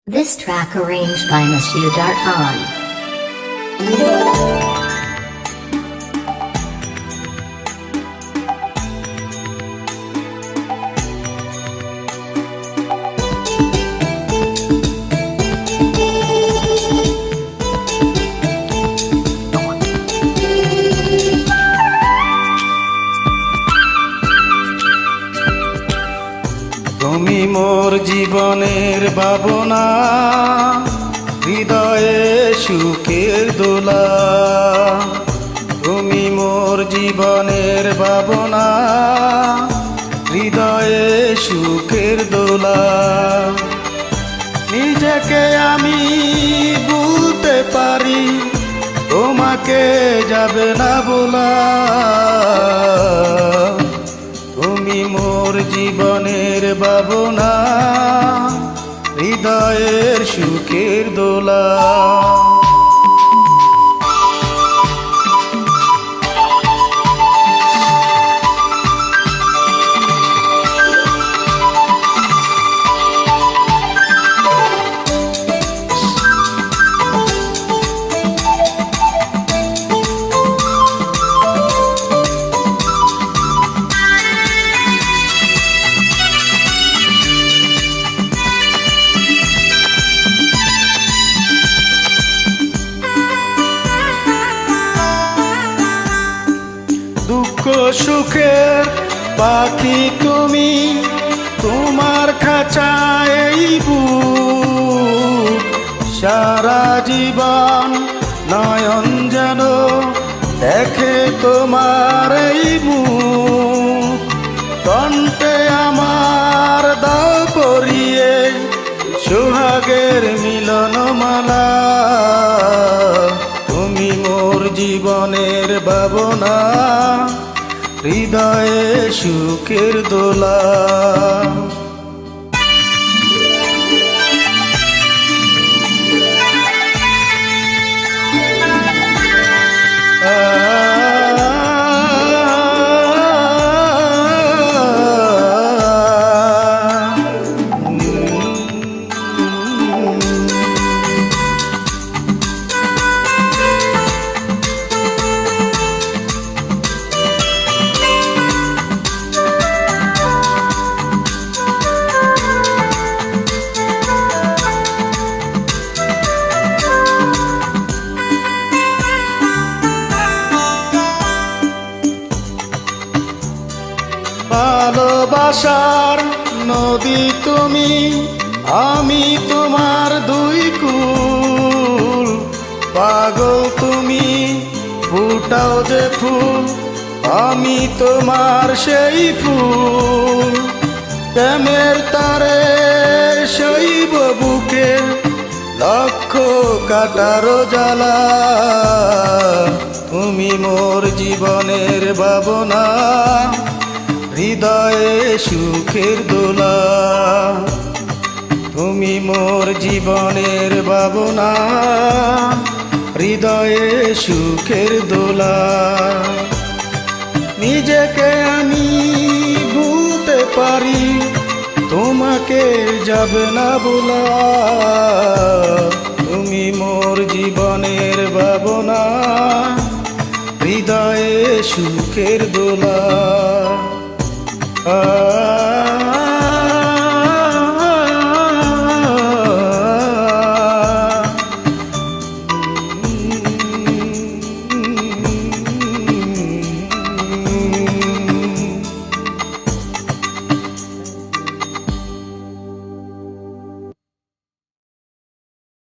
This track arranged by Mashu Darkhan. তুমি মোর জীবনের ভাবনা, হৃদয়ে সুখের দোলা। তুমি মোর জীবনের ভাবনা, হৃদয়ে সুখের দোলা। নিজেকে আমি বলতে পারি, তোমাকে যাবে না বলা। তুমি মোর জীবনের ভাবনা, হৃদয়ের সুখের দোলা। দুঃখ সুখের পাখি তুমি, তোমার খাঁচায় এই বুক। সারা জীবন নয়ন যেন দেখে তোমার এই মুখ। কণ্ঠে আমার দাও পরিয়ে সোহাগের মিলনমালা। তুমি মোর জীবনের ভাবনা, হৃদয়ে সুখের দোলা। ভালোবাসার নদী তুমি, আমি তোমার দুই কুল। পাগল তুমি, ফুটাও যে ফুল, আমি তোমার সেই ফুল। প্রেমের তারে শৈব বুকে লক্ষ কাটার জ্বালা। তুমি মোর জীবনের ভাবনা, হৃদয়ে সুখের দোলা। তুমি মোর জীবনের ভাবনা, হৃদয়ে সুখের দোলা। নিজেকে আমি ভুলতে পারি, তোমাকে যাবে না বলা। তুমি মোর জীবনের ভাবনা, হৃদয়ে সুখের দোলা।